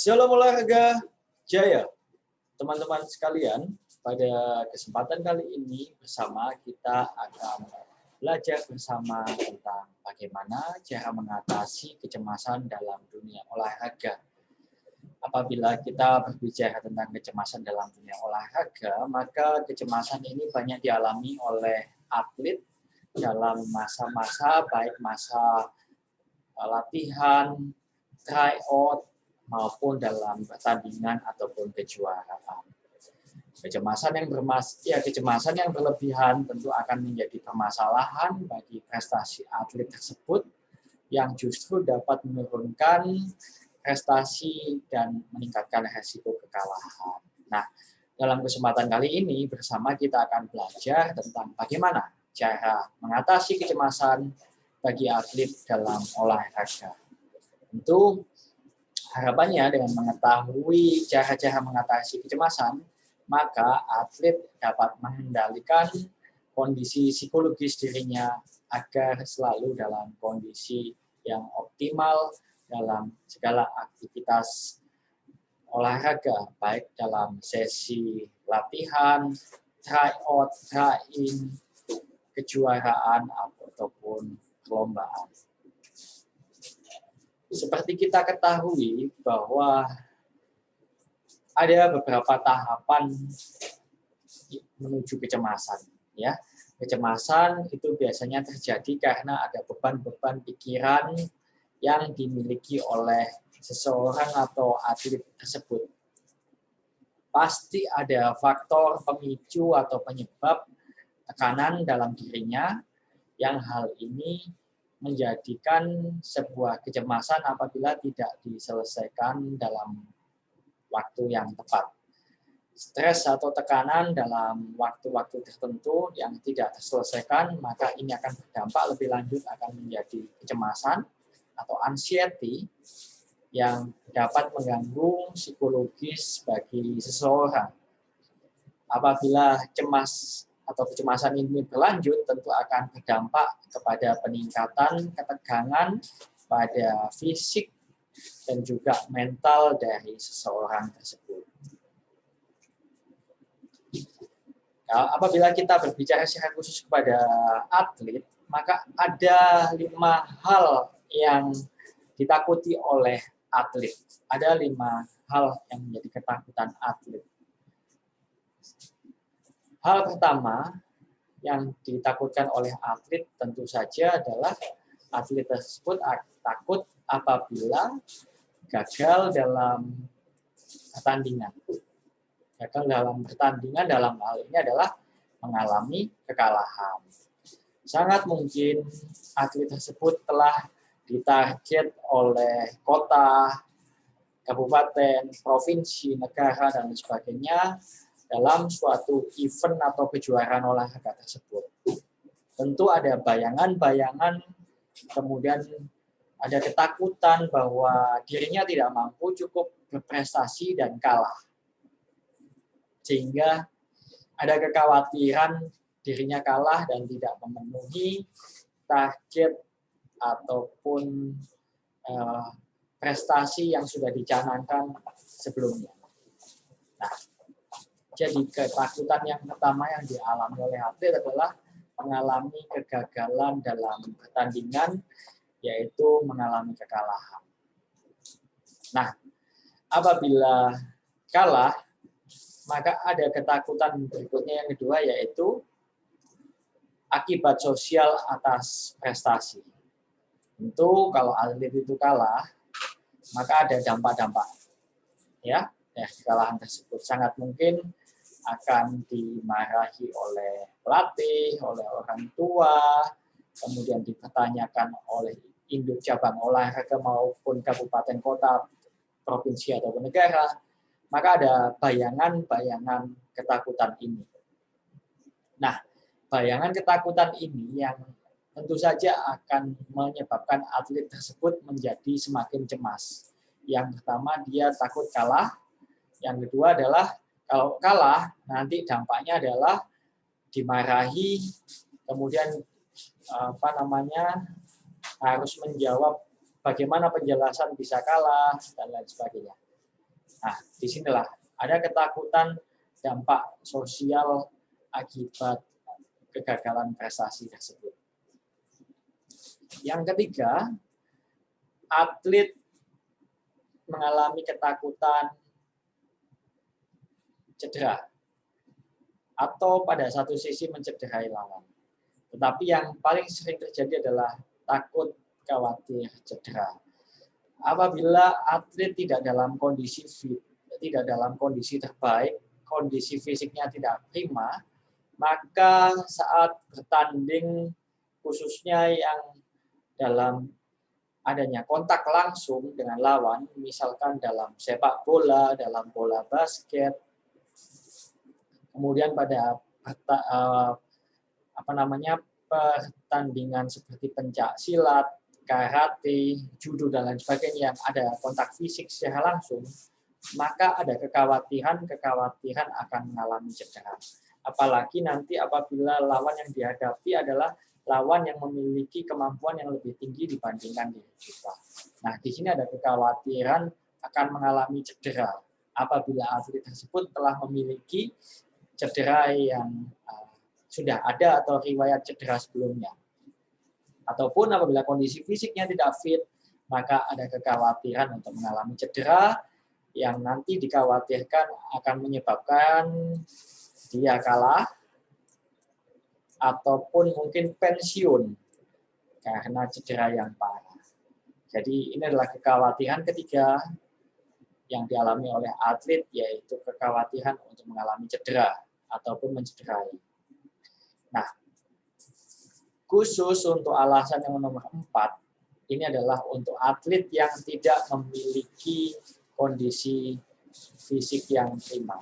Shalom olahraga jaya, teman-teman sekalian. Pada kesempatan kali ini bersama kita akan belajar bersama tentang bagaimana cara mengatasi kecemasan dalam dunia olahraga. Apabila kita berbicara tentang kecemasan dalam dunia olahraga, maka kecemasan ini banyak dialami oleh atlet dalam masa-masa baik masa latihan, tryout, maupun dalam pertandingan ataupun kejuaraan. Kecemasan yang berlebihan tentu akan menjadi permasalahan bagi prestasi atlet tersebut yang justru dapat menurunkan prestasi dan meningkatkan risiko kekalahan. Nah, dalam kesempatan kali ini bersama kita akan belajar tentang bagaimana cara mengatasi kecemasan bagi atlet dalam olahraga. Tentu harapannya dengan mengetahui cara-cara mengatasi kecemasan, maka atlet dapat mengendalikan kondisi psikologis dirinya agar selalu dalam kondisi yang optimal dalam segala aktivitas olahraga, baik dalam sesi latihan, tryout, try-in, kejuaraan, ataupun perlombaan. Seperti kita ketahui bahwa ada beberapa tahapan menuju kecemasan. Ya, kecemasan itu biasanya terjadi karena ada beban-beban pikiran yang dimiliki oleh seseorang atau atlet tersebut. Pasti ada faktor pemicu atau penyebab tekanan dalam dirinya yang hal ini menjadikan sebuah kecemasan apabila tidak diselesaikan dalam waktu yang tepat. Stres atau tekanan dalam waktu-waktu tertentu yang tidak terselesaikan, maka ini akan berdampak lebih lanjut akan menjadi kecemasan atau anxiety yang dapat mengganggu psikologis bagi seseorang. Apabila cemas atau kecemasan ini berlanjut, tentu akan berdampak kepada peningkatan ketegangan pada fisik dan juga mental dari seseorang tersebut. Apabila kita berbicara secara khusus kepada atlet, maka ada 5 hal yang ditakuti oleh atlet. Ada 5 hal yang menjadi ketakutan atlet. Hal pertama yang ditakutkan oleh atlet tentu saja adalah atlet tersebut takut apabila gagal dalam pertandingan. Gagal dalam pertandingan dalam hal ini adalah mengalami kekalahan. Sangat mungkin atlet tersebut telah ditarget oleh kota, kabupaten, provinsi, negara, dan sebagainya dalam suatu event atau kejuaraan olahraga tersebut. Tentu ada bayangan-bayangan, kemudian ada ketakutan bahwa dirinya tidak mampu cukup berprestasi dan kalah. Sehingga ada kekhawatiran dirinya kalah dan tidak memenuhi target ataupun prestasi yang sudah dicanangkan sebelumnya. Nah, jadi ketakutan yang pertama yang dialami oleh atlet adalah mengalami kegagalan dalam pertandingan, yaitu mengalami kekalahan. Nah, apabila kalah, maka ada ketakutan berikutnya yang kedua, yaitu akibat sosial atas prestasi. Tentu kalau atlet itu kalah, maka ada dampak-dampak ya kekalahan tersebut. Sangat mungkin akan dimarahi oleh pelatih, oleh orang tua, kemudian dipertanyakan oleh induk cabang olahraga maupun kabupaten kota, provinsi ataupun negara. Maka ada bayangan-bayangan ketakutan ini. Nah, bayangan ketakutan ini yang tentu saja akan menyebabkan atlet tersebut menjadi semakin cemas. Yang pertama, dia takut kalah. Yang kedua adalah kalau kalah, nanti dampaknya adalah dimarahi, kemudian harus menjawab bagaimana penjelasan bisa kalah dan lain sebagainya. Nah, disinilah ada ketakutan dampak sosial akibat kegagalan prestasi tersebut. Yang ketiga, atlet mengalami ketakutan cedera atau pada satu sisi mencederai lawan. Tetapi yang paling sering terjadi adalah takut khawatir cedera. Apabila atlet tidak dalam kondisi fit, tidak dalam kondisi terbaik, kondisi fisiknya tidak prima, maka saat bertanding khususnya yang dalam adanya kontak langsung dengan lawan, misalkan dalam sepak bola, dalam bola basket, kemudian pada pertandingan seperti pencak silat, karate, judo dan lain sebagainya yang ada kontak fisik secara langsung, maka ada kekhawatiran akan mengalami cedera. Apalagi nanti apabila lawan yang dihadapi adalah lawan yang memiliki kemampuan yang lebih tinggi dibandingkan diri kita. Nah, di sini ada kekhawatiran akan mengalami cedera apabila atlet tersebut telah memiliki cedera yang sudah ada atau riwayat cedera sebelumnya. Ataupun apabila kondisi fisiknya tidak fit, maka ada kekhawatiran untuk mengalami cedera yang nanti dikhawatirkan akan menyebabkan dia kalah ataupun mungkin pensiun karena cedera yang parah. Jadi ini adalah kekhawatiran ketiga yang dialami oleh atlet, yaitu kekhawatiran untuk mengalami cedera ataupun mencederai. Nah, khusus untuk alasan yang nomor 4, ini adalah untuk atlet yang tidak memiliki kondisi fisik yang prima.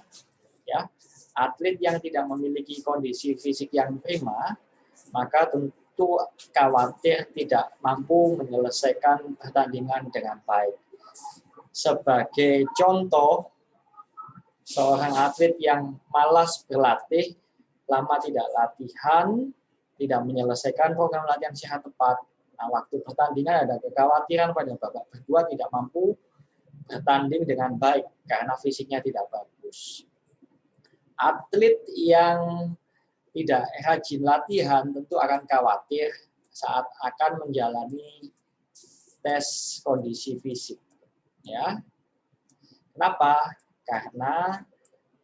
Ya, atlet yang tidak memiliki kondisi fisik yang prima, maka tentu khawatir tidak mampu menyelesaikan pertandingan dengan baik. Sebagai contoh, seorang atlet yang malas berlatih, lama tidak latihan, tidak menyelesaikan program latihan secara tepat. Nah, waktu pertandingan ada kekhawatiran pada babak kedua tidak mampu bertanding dengan baik karena fisiknya tidak bagus. Atlet yang tidak rajin latihan tentu akan khawatir saat akan menjalani tes kondisi fisik. Ya, kenapa? Karena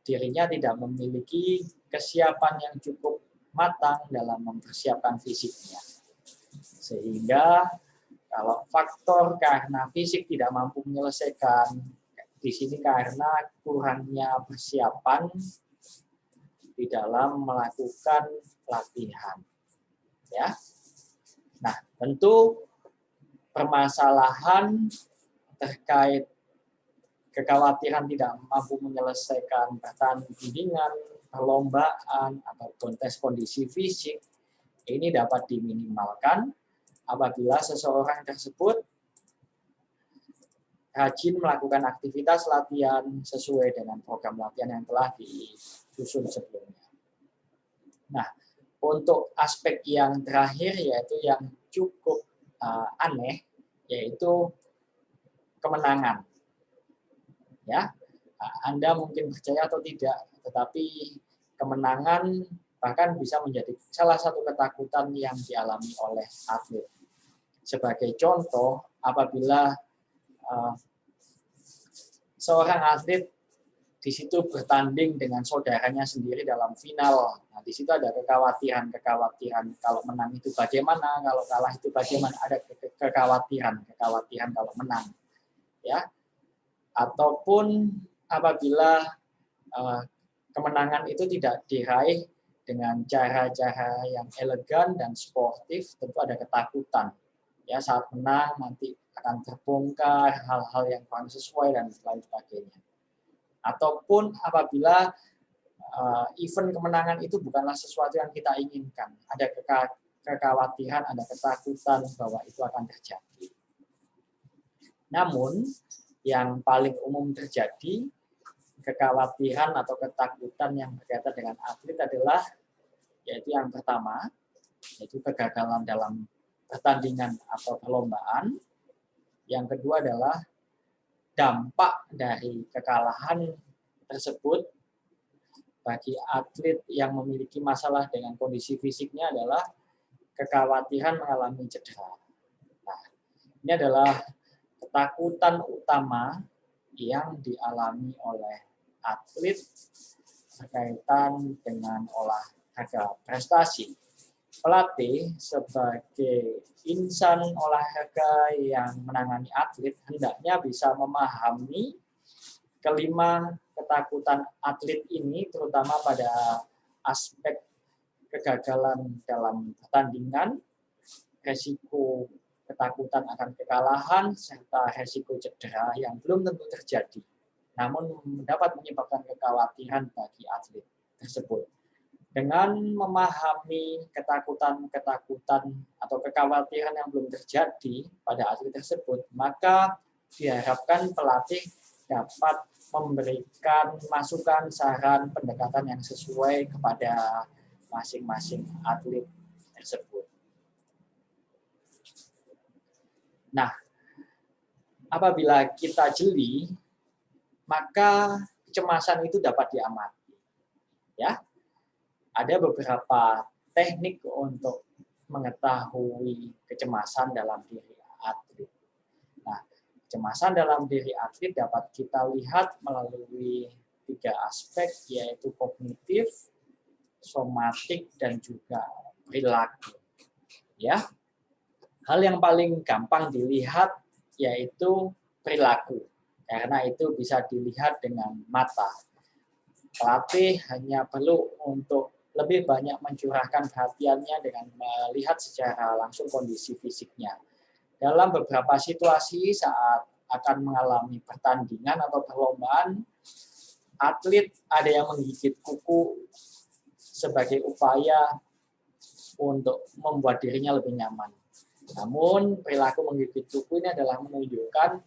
dirinya tidak memiliki kesiapan yang cukup matang dalam mempersiapkan fisiknya. Sehingga kalau faktor karena fisik tidak mampu menyelesaikan, di sini karena kurangnya persiapan di dalam melakukan latihan. Ya. Nah, tentu permasalahan terkait kekhawatiran tidak mampu menyelesaikan pertandingan, perlombaan, ataupun tes kondisi fisik, ini dapat diminimalkan apabila seseorang tersebut rajin melakukan aktivitas latihan sesuai dengan program latihan yang telah disusun sebelumnya. Nah, untuk aspek yang terakhir yaitu yang cukup aneh, yaitu kemenangan. Ya, Anda mungkin percaya atau tidak, tetapi kemenangan bahkan bisa menjadi salah satu ketakutan yang dialami oleh atlet. Sebagai contoh, apabila seorang atlet di situ bertanding dengan saudaranya sendiri dalam final, nah di situ ada kekhawatiran kalau menang itu bagaimana, kalau kalah itu bagaimana, ada kekhawatiran kalau menang, ya. Ataupun apabila kemenangan itu tidak diraih dengan cara-cara yang elegan dan sportif, tentu ada ketakutan. Ya, saat menang nanti akan terbongkar hal-hal yang kurang sesuai dan lain sebagainya. Ataupun apabila event kemenangan itu bukanlah sesuatu yang kita inginkan, ada kekhawatiran, ada ketakutan bahwa itu akan terjadi. Namun, yang paling umum terjadi, kekhawatiran atau ketakutan yang berkaitan dengan atlet adalah, yaitu yang pertama, yaitu kegagalan dalam pertandingan atau perlombaan. Yang kedua adalah dampak dari kekalahan tersebut bagi atlet yang memiliki masalah dengan kondisi fisiknya adalah kekhawatiran mengalami cedera. Nah, ini adalah ketakutan utama yang dialami oleh atlet berkaitan dengan olahraga prestasi. Pelatih sebagai insan olahraga yang menangani atlet hendaknya bisa memahami kelima ketakutan atlet ini, terutama pada aspek kegagalan dalam pertandingan, resiko ketakutan akan kekalahan, serta resiko cedera yang belum tentu terjadi, namun dapat menyebabkan kekhawatiran bagi atlet tersebut. Dengan memahami ketakutan-ketakutan atau kekhawatiran yang belum terjadi pada atlet tersebut, maka diharapkan pelatih dapat memberikan masukan, saran, pendekatan yang sesuai kepada masing-masing atlet tersebut. Nah, apabila kita jeli, maka kecemasan itu dapat diamati. Ya, ada beberapa teknik untuk mengetahui kecemasan dalam diri atlet. Nah, kecemasan dalam diri atlet dapat kita lihat melalui 3 aspek, yaitu kognitif, somatik, dan juga perilaku. Ya, hal yang paling gampang dilihat yaitu perilaku, karena itu bisa dilihat dengan mata. Pelatih hanya perlu untuk lebih banyak mencurahkan perhatiannya dengan melihat secara langsung kondisi fisiknya. Dalam beberapa situasi saat akan mengalami pertandingan atau perlombaan, atlet ada yang menggigit kuku sebagai upaya untuk membuat dirinya lebih nyaman. Namun perilaku menggigit kuku ini adalah menunjukkan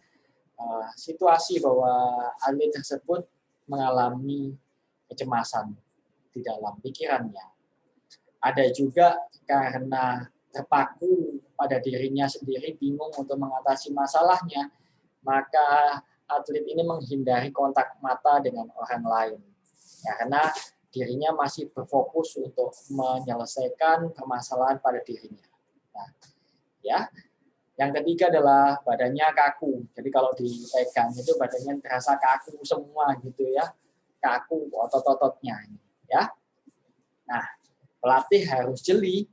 situasi bahwa atlet tersebut mengalami kecemasan di dalam pikirannya. Ada juga karena terpaku pada dirinya sendiri, bingung untuk mengatasi masalahnya, maka atlet ini menghindari kontak mata dengan orang lain. Karena dirinya masih berfokus untuk menyelesaikan permasalahan pada dirinya. Nah, ya. Yang ketiga adalah badannya kaku. Jadi kalau dipegang itu badannya terasa kaku semua gitu ya. Kaku otot-ototnya ini, ya. Nah, pelatih harus jeli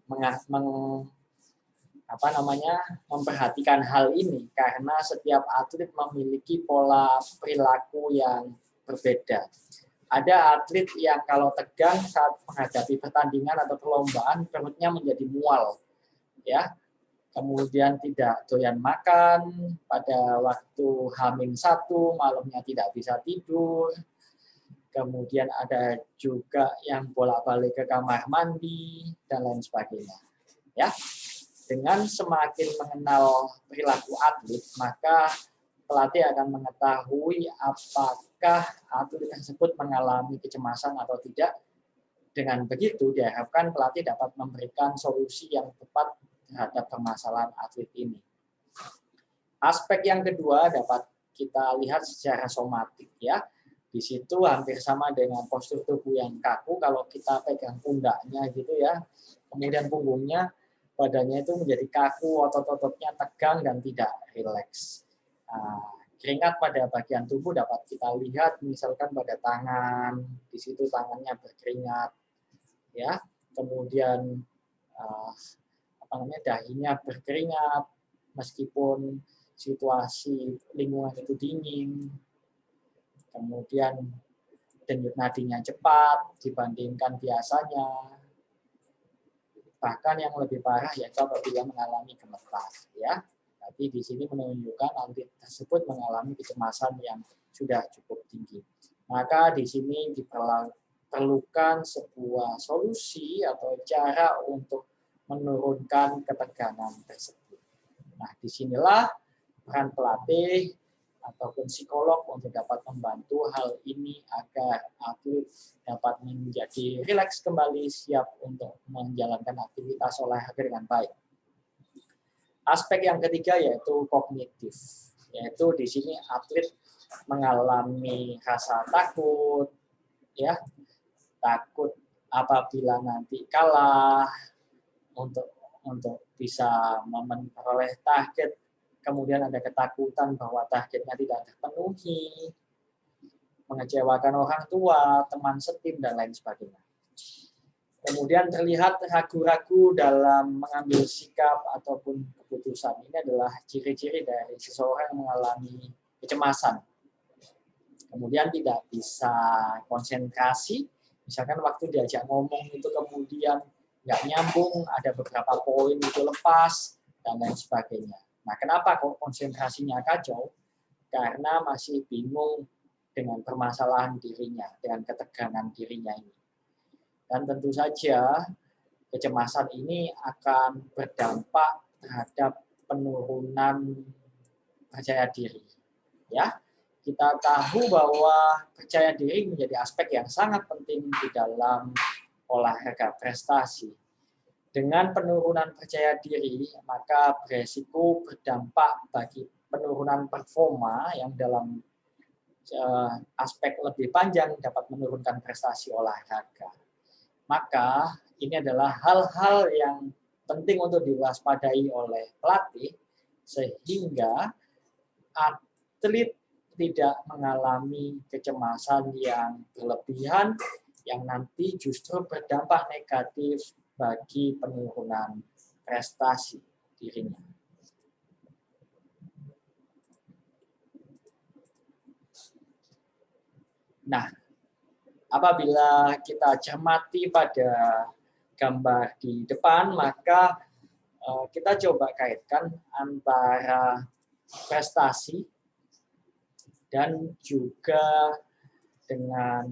memperhatikan hal ini karena setiap atlet memiliki pola perilaku yang berbeda. Ada atlet yang kalau tegang saat menghadapi pertandingan atau perlombaan perutnya menjadi mual, ya. Kemudian tidak doyan makan, pada waktu H-1 malamnya tidak bisa tidur. Kemudian ada juga yang bolak-balik ke kamar mandi dan lain sebagainya. Ya. Dengan semakin mengenal perilaku atlet, maka pelatih akan mengetahui apakah atlet tersebut mengalami kecemasan atau tidak. Dengan begitu diharapkan pelatih dapat memberikan solusi yang tepat terhadap permasalahan atlet ini. Aspek yang kedua dapat kita lihat secara somatik, ya. Di situ hampir sama dengan postur tubuh yang kaku. Kalau kita pegang pundaknya gitu ya, kemudian punggungnya, badannya itu menjadi kaku, otot-ototnya tegang dan tidak rileks. Keringat pada bagian tubuh dapat kita lihat, misalkan pada tangan, di situ tangannya berkeringat, ya. Kemudian dahinya berkeringat meskipun situasi lingkungan itu dingin. Kemudian denyut nadinya cepat dibandingkan biasanya. Bahkan yang lebih parah yaitu apabila mengalami gemetar, ya. Tapi di sini menunjukkan atlet tersebut mengalami kecemasan yang sudah cukup tinggi. Maka di sini diperlukan sebuah solusi atau cara untuk menurunkan ketegangan tersebut. Nah, disinilah peran pelatih ataupun psikolog untuk dapat membantu hal ini agar atlet dapat menjadi rileks kembali, siap untuk menjalankan aktivitas olahraga dengan baik. Aspek yang ketiga yaitu kognitif, yaitu di sini atlet mengalami rasa takut, ya, takut apabila nanti kalah untuk bisa memperoleh target, kemudian ada ketakutan bahwa targetnya tidak terpenuhi, mengecewakan orang tua, teman setim, dan lain sebagainya. Kemudian terlihat ragu-ragu dalam mengambil sikap ataupun keputusan. Ini adalah ciri-ciri dari seseorang yang mengalami kecemasan. Kemudian tidak bisa konsentrasi, misalkan waktu diajak ngomong itu kemudian nggak nyambung, ada beberapa poin itu lepas, dan lain sebagainya. Nah, kenapa kok konsentrasinya kacau? Karena masih bingung dengan permasalahan dirinya, dengan ketegangan dirinya ini. Dan tentu saja kecemasan ini akan berdampak terhadap penurunan percaya diri. Ya, kita tahu bahwa percaya diri menjadi aspek yang sangat penting di dalam olahraga prestasi. Dengan penurunan percaya diri, maka beresiko berdampak bagi penurunan performa yang dalam aspek lebih panjang dapat menurunkan prestasi olahraga. Maka ini adalah hal-hal yang penting untuk diwaspadai oleh pelatih sehingga atlet tidak mengalami kecemasan yang berlebihan yang nanti justru berdampak negatif bagi penurunan prestasi dirinya. Nah, apabila kita cermati pada gambar di depan, maka kita coba kaitkan antara prestasi dan juga dengan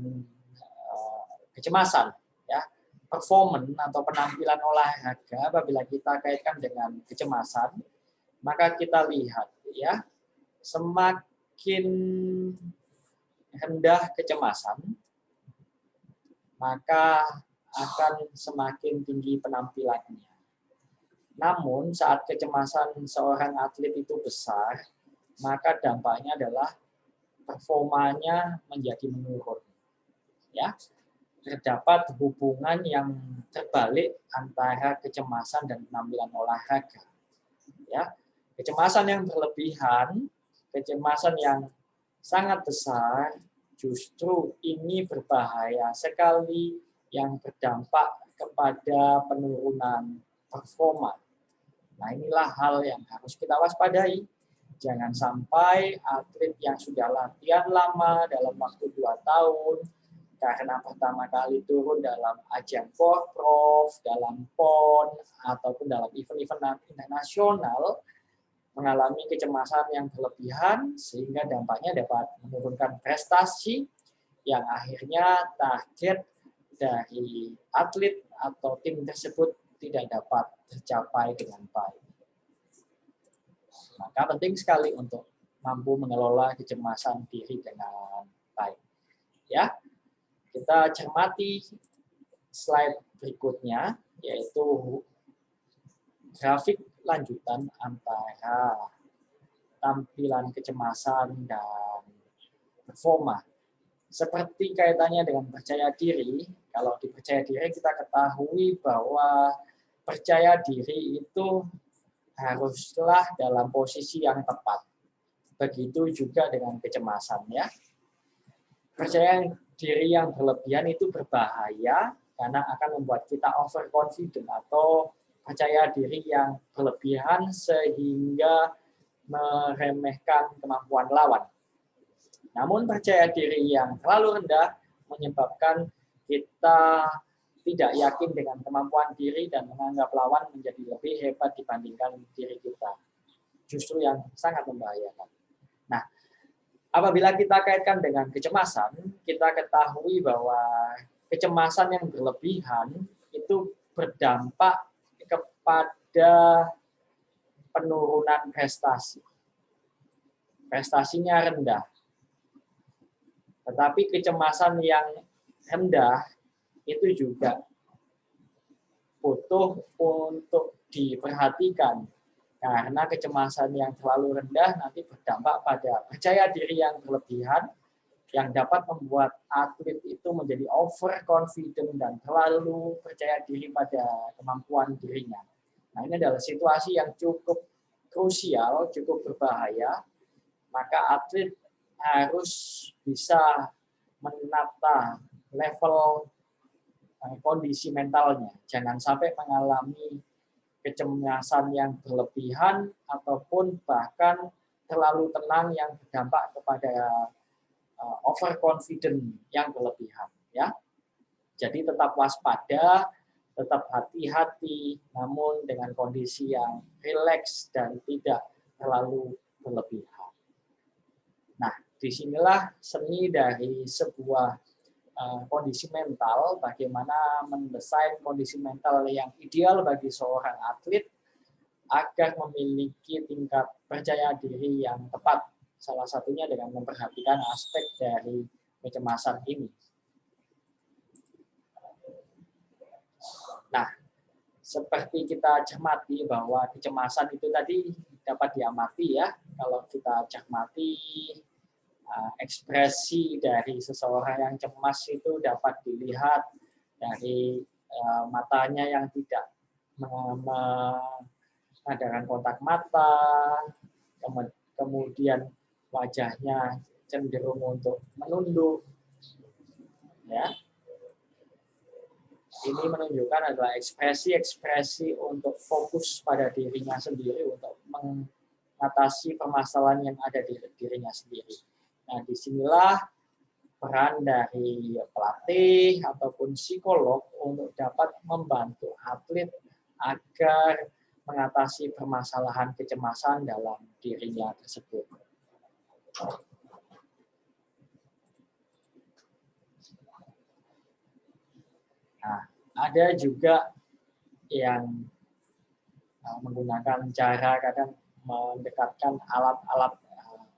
kecemasan, ya. Performance atau penampilan olahraga apabila kita kaitkan dengan kecemasan, maka kita lihat, ya, semakin rendah kecemasan, maka akan semakin tinggi penampilannya. Namun saat kecemasan seorang atlet itu besar, maka dampaknya adalah performanya menjadi menurun. Ya, terdapat hubungan yang terbalik antara kecemasan dan penampilan olahraga. Ya, kecemasan yang berlebihan, kecemasan yang sangat besar, justru ini berbahaya sekali yang berdampak kepada penurunan performa. Nah, inilah hal yang harus kita waspadai. Jangan sampai atlet yang sudah latihan lama dalam waktu 2 tahun, karena pertama kali turun dalam ajang Porprov, dalam PON, ataupun dalam event-event internasional, mengalami kecemasan yang berlebihan, sehingga dampaknya dapat menurunkan prestasi yang akhirnya target dari atlet atau tim tersebut tidak dapat tercapai dengan baik. Maka penting sekali untuk mampu mengelola kecemasan diri dengan baik. Ya, kita cermati slide berikutnya, yaitu grafik lanjutan antara tampilan kecemasan dan performa. Seperti kaitannya dengan percaya diri, kalau di percaya diri kita ketahui bahwa percaya diri itu haruslah dalam posisi yang tepat. Begitu juga dengan kecemasan, ya. Percaya diri yang berlebihan itu berbahaya karena akan membuat kita overconfident atau percaya diri yang berlebihan sehingga meremehkan kemampuan lawan. Namun percaya diri yang terlalu rendah menyebabkan kita tidak yakin dengan kemampuan diri dan menganggap lawan menjadi lebih hebat dibandingkan diri kita. Justru yang sangat membahayakan. Nah, apabila kita kaitkan dengan kecemasan, kita ketahui bahwa kecemasan yang berlebihan itu berdampak kepada penurunan prestasi. Prestasinya rendah. Tetapi kecemasan yang rendah itu juga butuh untuk diperhatikan. Karena kecemasan yang terlalu rendah nanti berdampak pada percaya diri yang berlebihan, yang dapat membuat atlet itu menjadi overconfident dan terlalu percaya diri pada kemampuan dirinya. Nah, ini adalah situasi yang cukup krusial, cukup berbahaya. Maka atlet harus bisa menata level kondisi mentalnya. Jangan sampai mengalami kecemasan yang berlebihan ataupun bahkan terlalu tenang yang berdampak kepada overconfident yang berlebihan, ya. Jadi tetap waspada, tetap hati-hati, namun dengan kondisi yang rileks dan tidak terlalu berlebihan. Nah, disinilah seni dari sebuah kondisi mental, bagaimana mendesain kondisi mental yang ideal bagi seorang atlet agar memiliki tingkat percaya diri yang tepat. Salah satunya dengan memperhatikan aspek dari kecemasan ini. Nah, seperti kita cermati bahwa kecemasan itu tadi dapat diamati ya. Kalau kita cermati ekspresi dari seseorang yang cemas itu dapat dilihat dari matanya yang tidak mengadakan kontak mata, kemudian wajahnya cenderung untuk menunduk, ya. Ini menunjukkan adalah ekspresi-ekspresi untuk fokus pada dirinya sendiri untuk mengatasi permasalahan yang ada di dirinya sendiri. Nah, disinilah peran dari pelatih ataupun psikolog untuk dapat membantu atlet agar mengatasi permasalahan kecemasan dalam dirinya tersebut. Nah, ada juga yang menggunakan cara kadang mendekatkan alat-alat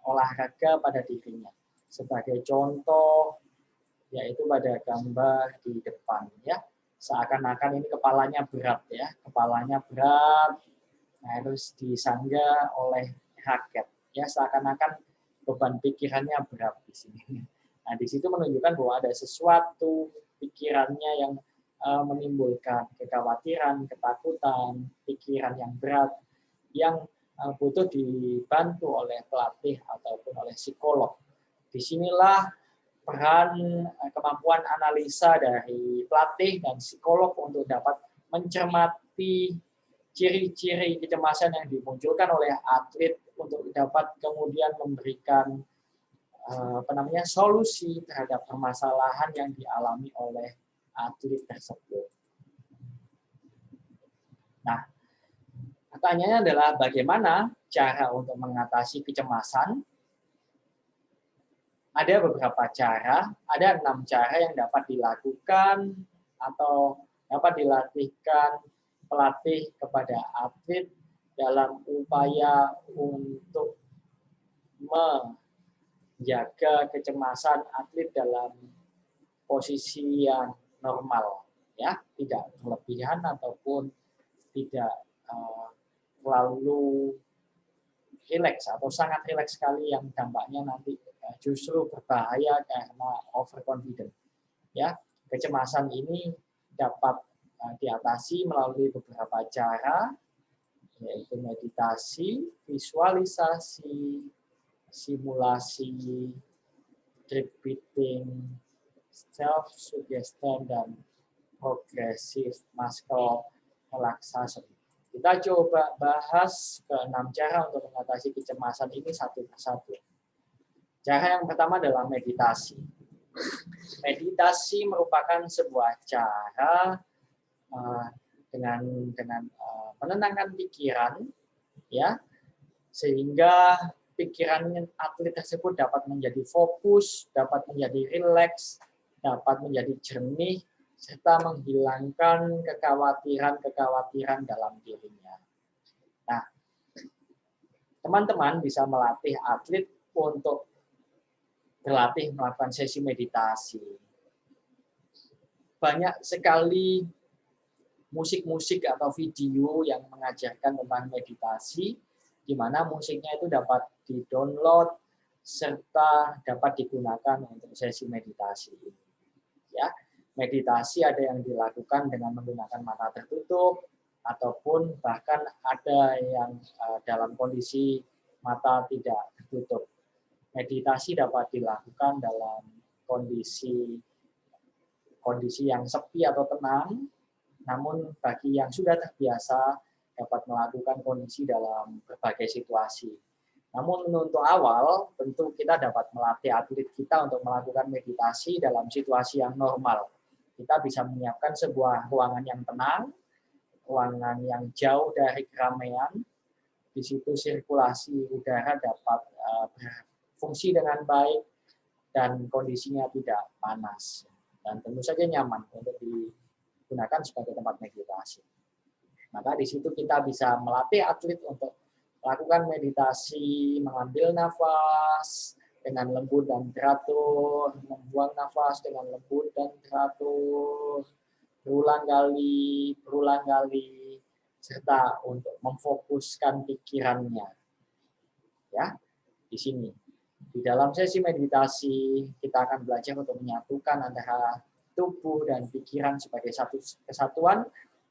olahraga pada dirinya. Sebagai contoh, yaitu pada gambar di depan, ya. Seakan-akan ini kepalanya berat, ya. Kepalanya berat, harus disangga oleh raket, ya. Seakan-akan beban pikirannya berat di sini. Nah, di situ menunjukkan bahwa ada sesuatu pikirannya yang menimbulkan kekhawatiran, ketakutan, pikiran yang berat, yang butuh dibantu oleh pelatih ataupun oleh psikolog. Disinilah peran kemampuan analisa dari pelatih dan psikolog untuk dapat mencermati ciri-ciri kecemasan yang dimunculkan oleh atlet untuk dapat kemudian memberikan solusi terhadap permasalahan yang dialami oleh atlet tersebut. Nah, pertanyaannya adalah bagaimana cara untuk mengatasi kecemasan? Ada beberapa cara, ada 6 cara yang dapat dilakukan atau dapat dilatihkan pelatih kepada atlet dalam upaya untuk menjaga kecemasan atlet dalam posisi yang normal, ya, tidak berlebihan ataupun tidak terlalu rileks atau sangat rileks sekali yang dampaknya nanti justru berbahaya karena overconfident. Ya, kecemasan ini dapat diatasi melalui beberapa cara, yaitu meditasi, visualisasi, simulasi, deep breathing, self-suggestion, dan progressive muscle relaxation. Kita coba bahas ke-6 cara untuk mengatasi kecemasan ini satu persatu. Cara yang pertama adalah meditasi. Meditasi merupakan sebuah cara dengan menenangkan pikiran, ya, sehingga pikiran atlet tersebut dapat menjadi fokus, dapat menjadi rileks, dapat menjadi jernih, serta menghilangkan kekhawatiran dalam dirinya. Nah, teman-teman bisa melatih atlet untuk berlatih melakukan sesi meditasi. Banyak sekali musik-musik atau video yang mengajarkan tentang meditasi, di mana musiknya itu dapat di-download serta dapat digunakan untuk sesi meditasi. Ya, meditasi ada yang dilakukan dengan menggunakan mata tertutup, ataupun bahkan ada yang dalam kondisi mata tidak tertutup. Meditasi dapat dilakukan dalam kondisi yang sepi atau tenang, namun bagi yang sudah terbiasa dapat melakukan kondisi dalam berbagai situasi. Namun untuk awal, tentu kita dapat melatih atlet kita untuk melakukan meditasi dalam situasi yang normal. Kita bisa menyiapkan sebuah ruangan yang tenang, ruangan yang jauh dari keramaian, di situ sirkulasi udara dapat berfungsi dengan baik dan kondisinya tidak panas. Dan tentu saja nyaman untuk digunakan sebagai tempat meditasi. Maka di situ kita bisa melatih atlet untuk melakukan meditasi, mengambil nafas dengan lembut dan teratur, membuang nafas dengan lembut dan teratur, berulang kali, serta untuk memfokuskan pikirannya. Ya, di sini. Di dalam sesi meditasi, kita akan belajar untuk menyatukan antara tubuh dan pikiran sebagai satu kesatuan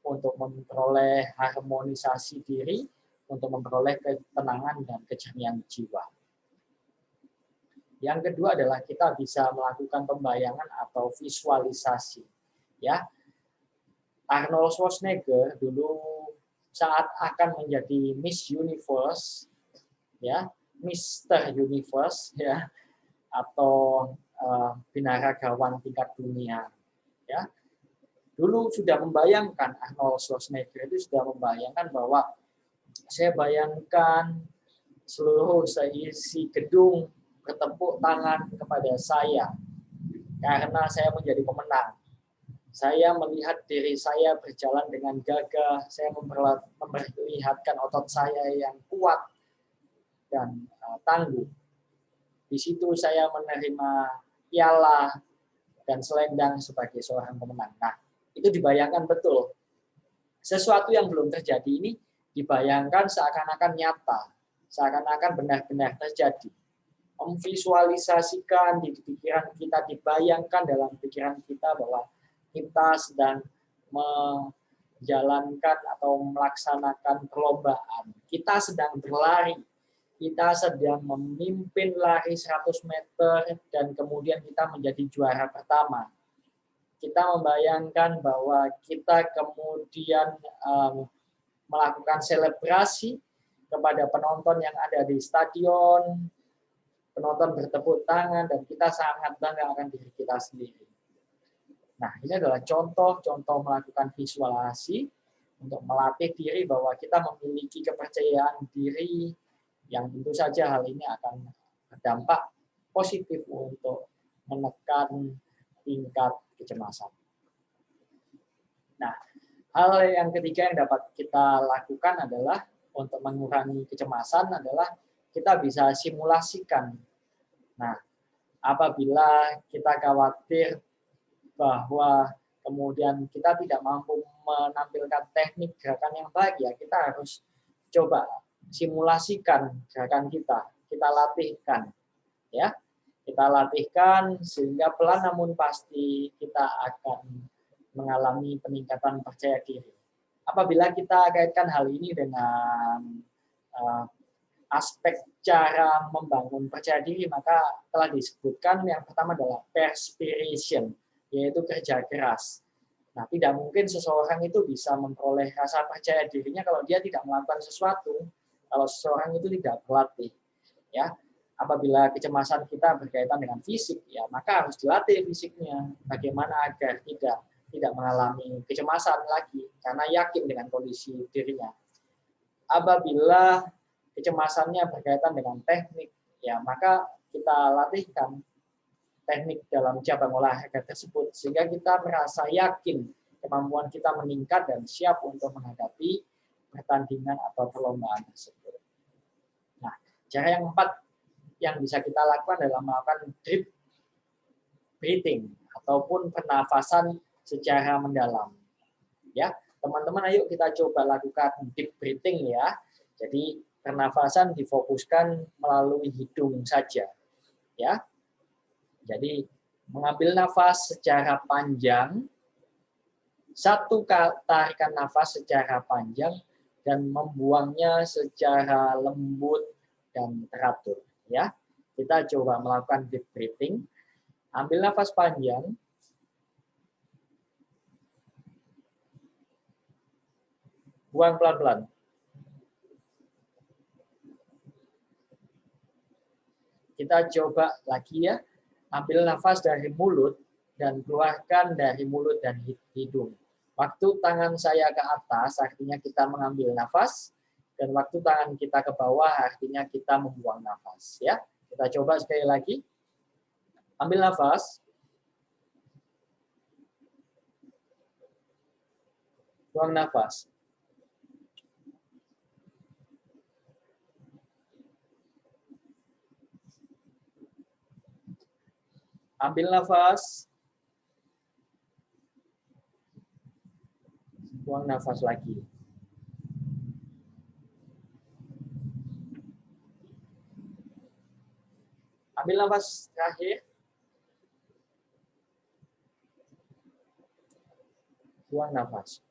untuk memperoleh harmonisasi diri, untuk memperoleh ketenangan dan kejernihan jiwa. Yang kedua adalah kita bisa melakukan pembayangan atau visualisasi. Ya, Arnold Schwarzenegger dulu saat akan menjadi Miss Universe, ya, Mr. Universe, ya, atau binaragawan tingkat dunia, ya. Dulu sudah membayangkan, Arnold Schwarzenegger itu sudah membayangkan bahwa saya bayangkan seluruh seisi gedung bertepuk tangan kepada saya karena saya menjadi pemenang. Saya melihat diri saya berjalan dengan gagah, saya memperlihatkan otot saya yang kuat dan tangguh. Di situ saya menerima piala dan selendang sebagai seorang pemenang. Nah, itu dibayangkan betul. Sesuatu yang belum terjadi ini dibayangkan seakan-akan nyata, seakan-akan benar-benar terjadi. Memvisualisasikan di pikiran kita, dibayangkan dalam pikiran kita bahwa kita sedang menjalankan atau melaksanakan perlombaan. Kita sedang berlari. Kita sedang memimpin lari 100 meter dan kemudian kita menjadi juara pertama. Kita membayangkan bahwa kita kemudian melakukan selebrasi kepada penonton yang ada di stadion, penonton bertepuk tangan, dan kita sangat bangga akan diri kita sendiri. Nah, ini adalah contoh-contoh melakukan visualisasi untuk melatih diri bahwa kita memiliki kepercayaan diri yang tentu saja hal ini akan berdampak positif untuk menekan tingkat kecemasan. Nah, hal yang ketiga yang dapat kita lakukan adalah untuk mengurangi kecemasan adalah kita bisa simulasikan. Nah, apabila kita khawatir bahwa kemudian kita tidak mampu menampilkan teknik gerakan yang baik, ya kita harus coba simulasikan gerakan kita latihkan, ya, kita latihkan sehingga pelan namun pasti kita akan mengalami peningkatan percaya diri. Apabila kita kaitkan hal ini dengan aspek cara membangun percaya diri, maka telah disebutkan yang pertama adalah perspiration, yaitu kerja keras. Nah, tidak mungkin seseorang itu bisa memperoleh rasa percaya dirinya kalau dia tidak melakukan sesuatu, kalau seseorang itu tidak berlatih. Ya, apabila kecemasan kita berkaitan dengan fisik, ya maka harus dilatih fisiknya. Bagaimana agar tidak mengalami kecemasan lagi karena yakin dengan kondisi dirinya. Apabila kecemasannya berkaitan dengan teknik, ya maka kita latihkan teknik dalam cabang olahraga tersebut sehingga kita merasa yakin kemampuan kita meningkat dan siap untuk menghadapi pertandingan atau perlombaan tersebut. Nah, cara yang keempat yang bisa kita lakukan adalah melakukan deep breathing ataupun pernafasan secara mendalam. Ya, teman-teman ayo kita coba lakukan deep breathing ya. Jadi pernafasan difokuskan melalui hidung saja ya. Jadi mengambil nafas secara panjang, satu tarikan nafas secara panjang dan membuangnya secara lembut dan teratur ya. Kita coba melakukan deep breathing. Ambil nafas panjang. Buang pelan-pelan. Kita coba lagi ya. Ambil nafas dari mulut dan keluarkan dari mulut dan hidung. Waktu tangan saya ke atas artinya kita mengambil nafas, dan waktu tangan kita ke bawah artinya kita membuang nafas ya. Kita coba sekali lagi. Ambil nafas. Buang nafas. Ambil nafas. Buang nafas lagi. Ambil nafas terakhir. Buang nafas.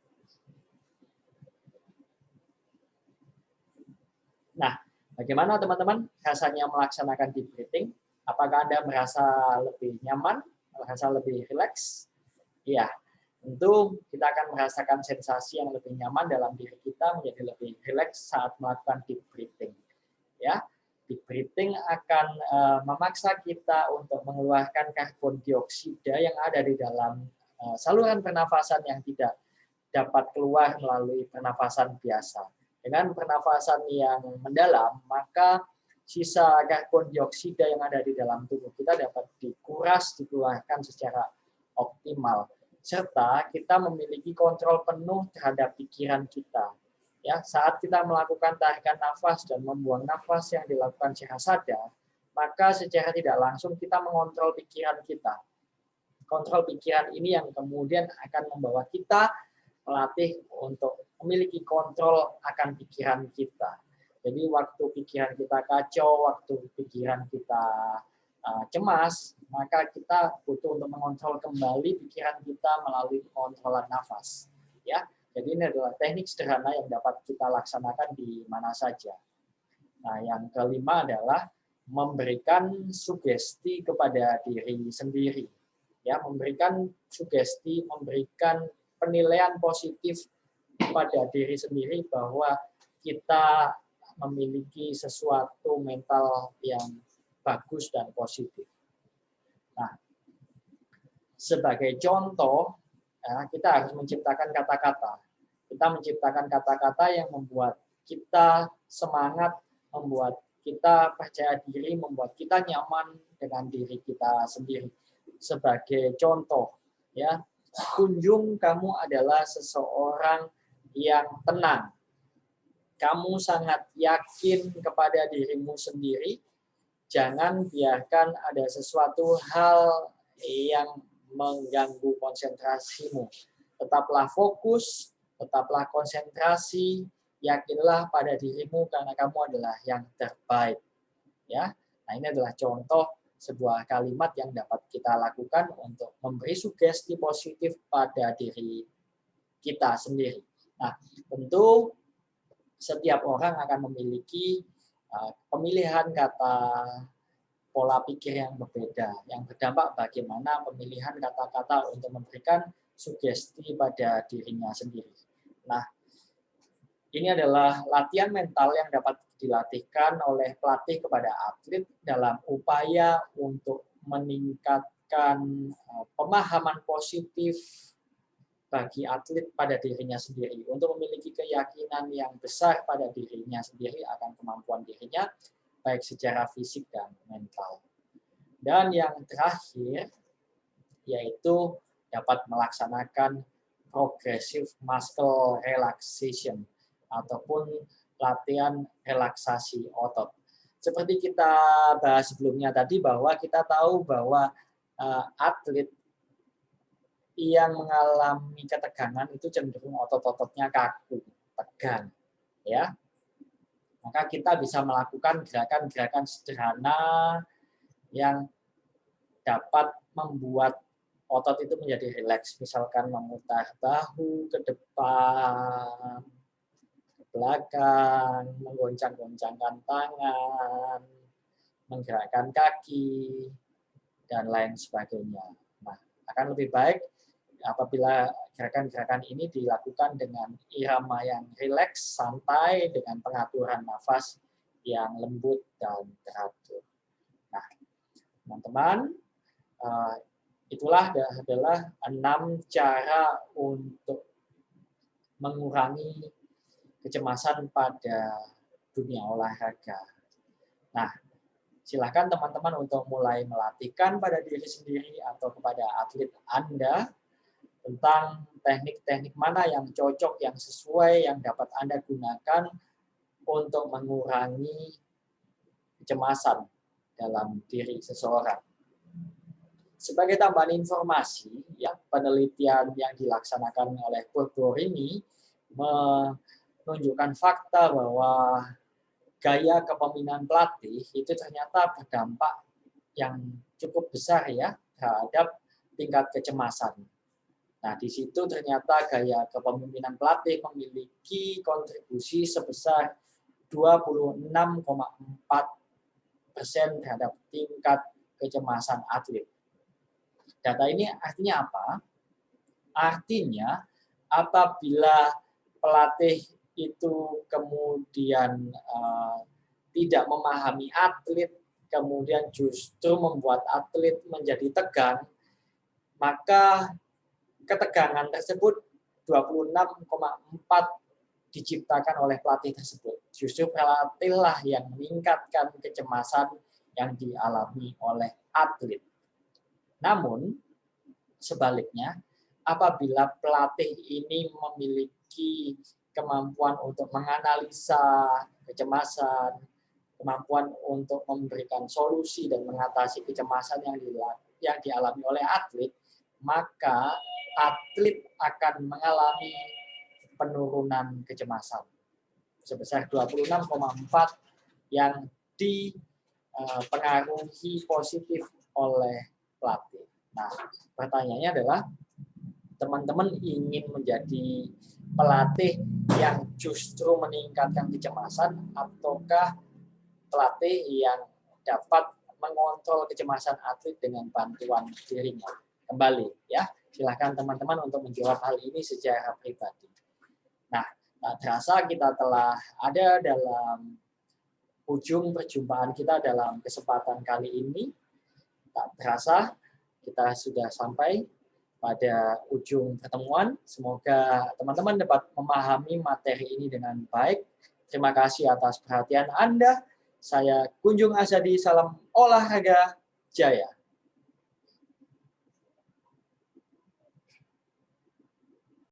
Nah, bagaimana teman-teman rasanya melaksanakan deep breathing? Apakah Anda merasa lebih nyaman, merasa lebih rileks? Iya, tentu kita akan merasakan sensasi yang lebih nyaman dalam diri kita, menjadi lebih rileks saat melakukan deep breathing. Ya, deep breathing akan memaksa kita untuk mengeluarkan karbon dioksida yang ada di dalam saluran pernafasan yang tidak dapat keluar melalui pernafasan biasa. Dengan pernafasan yang mendalam, maka sisa karbon dioksida yang ada di dalam tubuh kita dapat dikuras, dikeluarkan secara optimal. Serta kita memiliki kontrol penuh terhadap pikiran kita. Ya, saat kita melakukan tarikan nafas dan membuang nafas yang dilakukan secara sadar, maka secara tidak langsung kita mengontrol pikiran kita. Kontrol pikiran ini yang kemudian akan membawa kita melatih untuk memiliki kontrol akan pikiran kita. Jadi waktu pikiran kita kacau, waktu pikiran kita cemas, maka kita butuh untuk mengontrol kembali pikiran kita melalui pengontrolan nafas. Ya, jadi ini adalah teknik sederhana yang dapat kita laksanakan di mana saja. Nah, yang kelima adalah memberikan sugesti kepada diri sendiri. Ya, memberikan sugesti, memberikan penilaian positif pada diri sendiri bahwa kita memiliki sesuatu mental yang bagus dan positif. Nah, sebagai contoh, ya, kita harus menciptakan kata-kata. Kita menciptakan kata-kata yang membuat kita semangat, membuat kita percaya diri, membuat kita nyaman dengan diri kita sendiri. Sebagai contoh, ya, kunjung kamu adalah seseorang yang tenang. Kamu sangat yakin kepada dirimu sendiri. Jangan biarkan ada sesuatu hal yang mengganggu konsentrasimu. Tetaplah fokus, tetaplah konsentrasi, yakinlah pada dirimu karena kamu adalah yang terbaik. Ya, nah ini adalah contoh sebuah kalimat yang dapat kita lakukan untuk memberi sugesti positif pada diri kita sendiri. Nah, tentu setiap orang akan memiliki pemilihan kata pola pikir yang berbeda, yang berdampak bagaimana pemilihan kata-kata untuk memberikan sugesti pada dirinya sendiri. Nah, ini adalah latihan mental yang dapat dilatihkan oleh pelatih kepada atlet dalam upaya untuk meningkatkan pemahaman positif bagi atlet pada dirinya sendiri, untuk memiliki keyakinan yang besar pada dirinya sendiri akan kemampuan dirinya, baik secara fisik dan mental. Dan yang terakhir, yaitu dapat melaksanakan progressive muscle relaxation, ataupun latihan relaksasi otot. Seperti kita bahas sebelumnya tadi, bahwa kita tahu bahwa atlet yang mengalami ketegangan itu cenderung otot-ototnya kaku, tegang, ya. Maka kita bisa melakukan gerakan-gerakan sederhana yang dapat membuat otot itu menjadi rileks. Misalkan memutar bahu ke depan, ke belakang, menggoncang-goncangkan tangan, menggerakkan kaki, dan lain sebagainya. Nah, akan lebih baik apabila gerakan-gerakan ini dilakukan dengan irama yang rileks, santai, dengan pengaturan nafas yang lembut dan teratur. Nah, teman-teman, itulah adalah 6 cara untuk mengurangi kecemasan pada dunia olahraga. Nah, silakan teman-teman untuk mulai melatihkan pada diri sendiri atau kepada atlet Anda tentang teknik-teknik mana yang cocok, yang sesuai, yang dapat Anda gunakan untuk mengurangi kecemasan dalam diri seseorang. Sebagai tambahan informasi, ya, penelitian yang dilaksanakan oleh Borborini menunjukkan fakta bahwa gaya kepemimpinan pelatih itu ternyata berdampak yang cukup besar ya terhadap tingkat kecemasan. Nah, di situ ternyata gaya kepemimpinan pelatih memiliki kontribusi sebesar 26,4% terhadap tingkat kecemasan atlet. Data ini artinya apa? Artinya apabila pelatih itu kemudian tidak memahami atlet, kemudian justru membuat atlet menjadi tegang, maka ketegangan tersebut 26,4 diciptakan oleh pelatih tersebut. Justru pelatihlah yang meningkatkan kecemasan yang dialami oleh atlet. Namun, sebaliknya, apabila pelatih ini memiliki kemampuan untuk menganalisa kecemasan, kemampuan untuk memberikan solusi dan mengatasi kecemasan yang dialami oleh atlet, maka atlet akan mengalami penurunan kecemasan sebesar 26,4 yang dipengaruhi positif oleh pelatih. Nah, pertanyaannya adalah teman-teman ingin menjadi pelatih yang justru meningkatkan kecemasan ataukah pelatih yang dapat mengontrol kecemasan atlet dengan bantuan dirinya? Kembali ya, silakan teman-teman untuk menjawab hal ini secara pribadi. Nah, tak terasa kita telah ada dalam ujung perjumpaan kita dalam kesempatan kali ini. Tak terasa kita sudah sampai pada ujung pertemuan. Semoga teman-teman dapat memahami materi ini dengan baik. Terima kasih atas perhatian Anda. Saya Kunjung Azadi, salam olahraga jaya.